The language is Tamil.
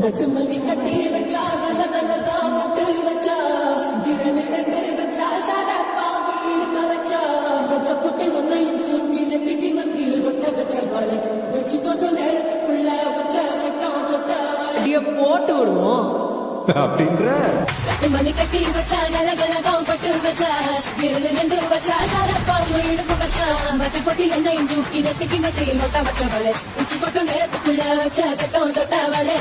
நட்டு மல்லி கட்டி வச்சா நல்ல நல்லதா முட்டு வச்சா இரண்டு ரெண்டு வச்சா சாரப்பா இடுக்க வச்சா வச்ச புட்டி ஒன்னையும் தூக்கி நெத்திக்கு மத்தியில் கொட்ட வச்ச வலை வச்சு கொண்டு நேரத்துக்குள்ள வச்ச கட்டம் தொட்ட அடிய போட்டு விடுவோம் அப்படின்ற கட்டு மல்லி கட்டி வச்சா கலகலதான் பட்டு வச்சா இரண்டு ரெண்டு வச்சா சாரப்பா இடுப்பு வச்சா வச்ச பொட்டி எண்ணையும் தூக்கி நெத்திக்கு மத்தியில் கொட்ட வச்ச வலை வச்சு கொண்டு நேரத்துக்குள்ள வச்ச கட்டம் தொட்ட வலை